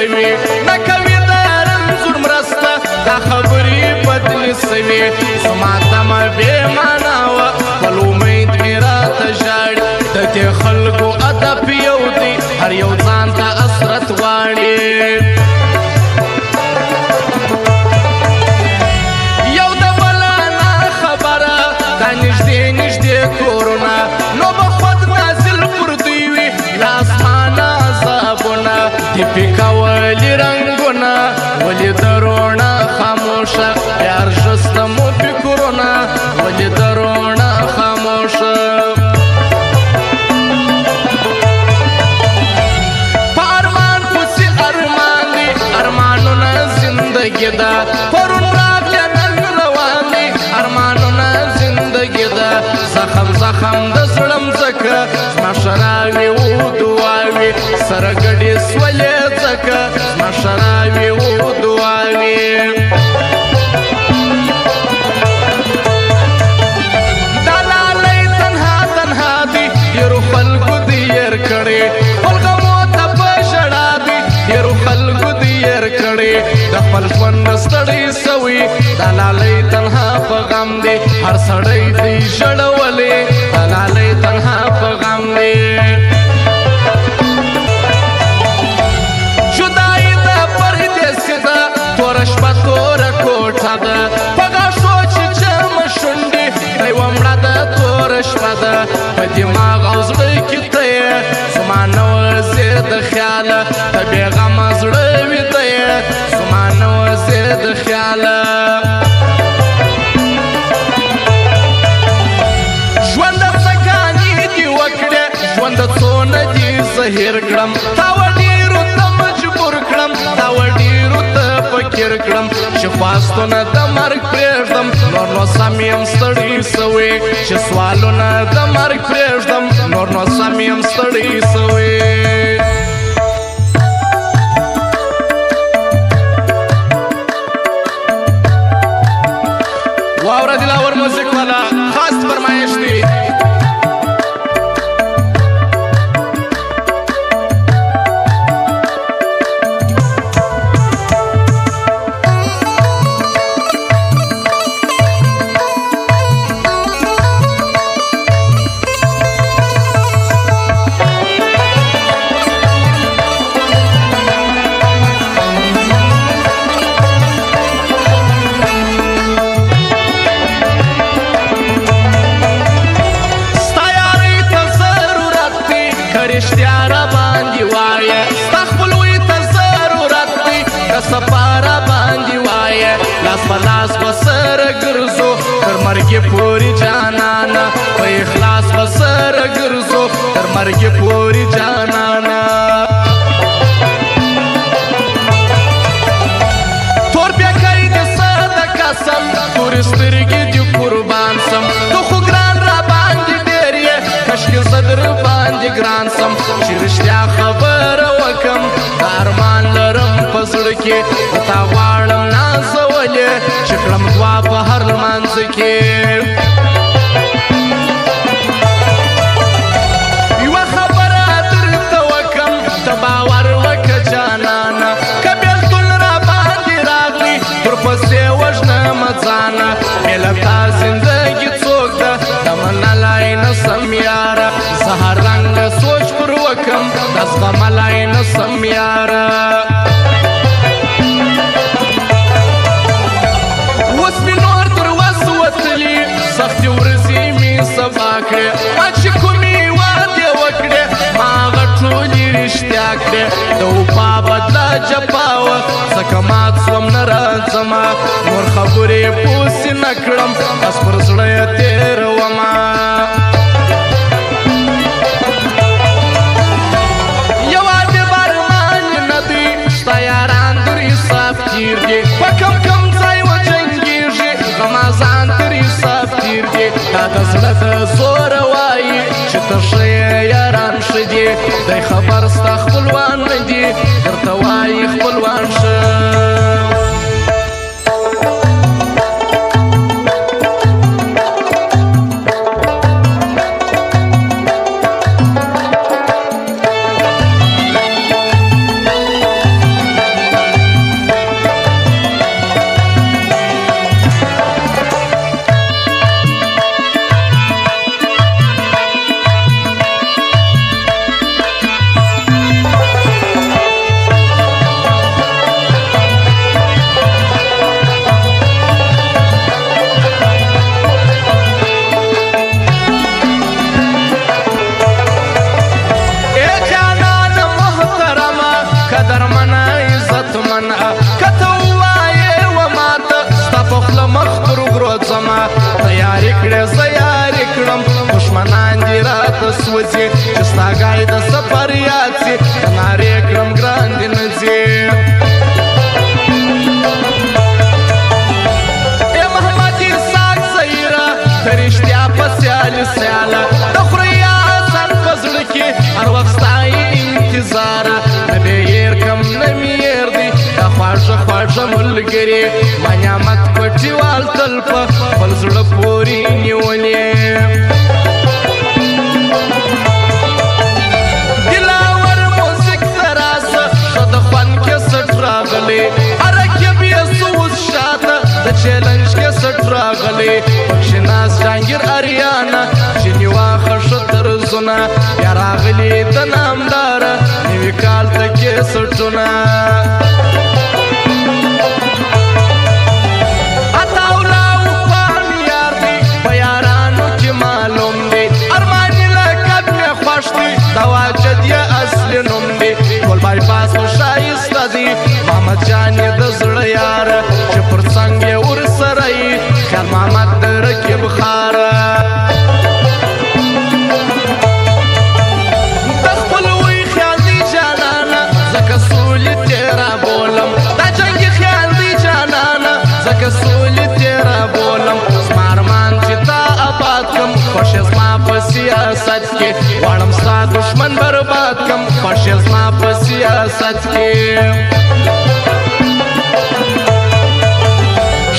سوي نکوي د رنځور مرسته دا خبرې بدلې سوي زما تمه بې معنا وه خپل امید مې راته ژاړي د دې خلکو ادب یو دی هر یو ځان ته اسرت غواړي یو د بله نه خبره دا نږدې نږدې کورونه نو به خود نازل پر دوی وي له اسمانه عذابونه دې پې کولي رنګونه ولې د روڼه خاموشه بیا ارژسته مو فکرونه ولې د روڼه خاموشه په ارمان پسې ارمان دي ارمانونه زندګي ده پرون راغلی نن روان دي ارمانونه زندګي ده زخم زخم د زړه مځکه زما شراوي و دعاوي سره ګډې سولې ځکه زما شراوي و دعاوي دا لالۍ تنها تنها دي ډېرو خلکو دي ير کړې خپل غمو ته په ژړا دي ډېرو خلکو دي ير کړې د خپل ژوند ستړی سوي دا لالۍ تنها په غم دي هر سړی دی ژړولې دا لالۍ تنها په غم دي جدایي د پردیسي ده توره شپه توره کوټه ده په غاښو چې چرمه شونډې دی ومړه ده توره شپه ده په دماغ او زړه کې ته یې زما نه وځې د خیاله د بېغمه زړه ویده یې زما نه وځې د خیاله ژونده څکانې دې وکړې ژونده څونه دې زهیر کړم تا و ډېرو ته مجبور کړم تا و ډېرو ته فکر کړم چې خواستونه د مرګ پرېږدم نور نو سم یم ستړی سوی چې سوالونه د مرګ پرېږدم نور نو سم یم ستړی سوی واوره دلاور موزیک والا خاص فرمایش دی رښتیا را باندې وایه ستا خپلوۍ ته ضرورت دی که صفا را باندې وایه لاس په لاس به سره ګرځو تر مرګې پورې جانانه په اخلاص به سره ګرځو تر مرګې پورې جانانه تور پیکی د څه د قسم تورې سترګې دې قربان سم ته خو ګران را باندې ډېر یې کشکې زه در باندې ګران سم چې رښتیا خبره وکم د ارمان لرم په زړه کې د تا غواړم نازولې چې کړم دعا په هر لمانځ کې یوه خبره درته وکم ته باور وکړه جانانه که بېلتون را باندې راغلی ورپسې وژنمه ځانه بې له تا زندګي څوک ده د منلی نسم یاره زه هر رنګه سوچ پر وکم د زغملی نسم یاره اوس مې نور تر وس وتلي سختې ورځې مې سبا کړې ما چې کومې وعدې وکړې ما هغه ټولې رښتیا کړې د وفا بدله جفا وه ځکه مات سوم نه راځمه نور خبرې پوسې نه کړم بس پر زړه یې تېرومه تیر دی په کم کم ځای وجنګېږي غمازان تر حساب تیر دی دا د زړه د زوره وایي چې ته ښه یې یاران ښه دي دی خبر ستا خپلوان نه دي درته وایي خپلوان ښه وځما تیارې کړې زیارې کړم دښمنان دې راته سوځي چې ستا ګای د سفر یاد سي د نارې کړم ګران دې نه ځي ای محمد اسحاق زهیره د رښتیا په سیالي سیاله د خوریا حسن په زړه کې هر وخت ستا انتظاره نه بې هېر کم نه مې هېر دی دا خواږه خواږه ملګري ما نعمت پټیوال تل په خپل زړه پورې نیولې دلاور موزیک ته راسه ښه د خوند کیسټ راغلی رقیب یې سو اوس شاته د چیلنج کیسټ راغلی پکښې ناست جهانګیر اریانا ځینې واښه ښه طرزونه بیا راغلي د نامداره نوي کال ته کیسټونه دا واجد یې اصلي نوم دی ټول بایپاس خو ښایسته دی محمد جان یې د زړه یاره چې پر څنګ یې ورسره یي خیر محمد د رقیب خاره د خپلوۍ خیال دی جانانه ځکه سولې تېره بولم دا جنګي خیال دی جانانه ځکه سولې تېره بولم زما ارمان چې تا آباد کړم خوښ یې زما په سیاست کې غواړم ستا دښمن برباد کم خوښ یې زما په سیاست کې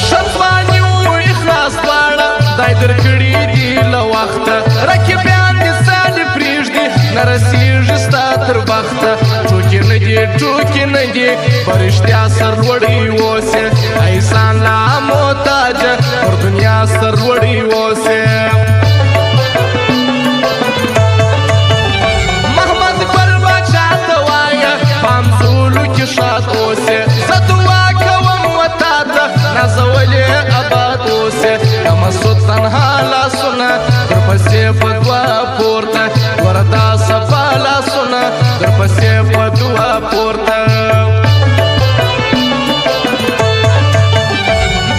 ښه ځواني و اخلاص دواړه خدای درکړي دي له وخته رقیبان دې سالې پرېږدي نه رسېږي ستا تر بخته ټوکې نه دي ټوکې نه دي په رښتیا سرلوړی اوسې احسان لا محتاجه پر دنیا سرلوړی اوسې شاد اوسې زه دعا کوم وتا ته نازولې آباد اوسې د مسعود تنها لاسونه درپسې په دعا پورته ګوره دا صفا لاسونه درپسې په دعا پورته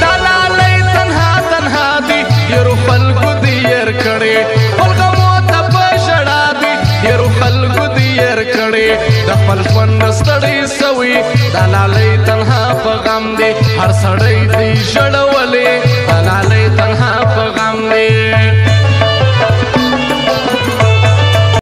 دا لالی تنها تنها دي ډېرو خلکو دې هېر کړې خپل غمو ته په ژړا دي ډېرو خلکو دې هېر کړې د خپل ژوند ستړی سوي دا لالی تنها په غم دی هر سړی دی ژړولی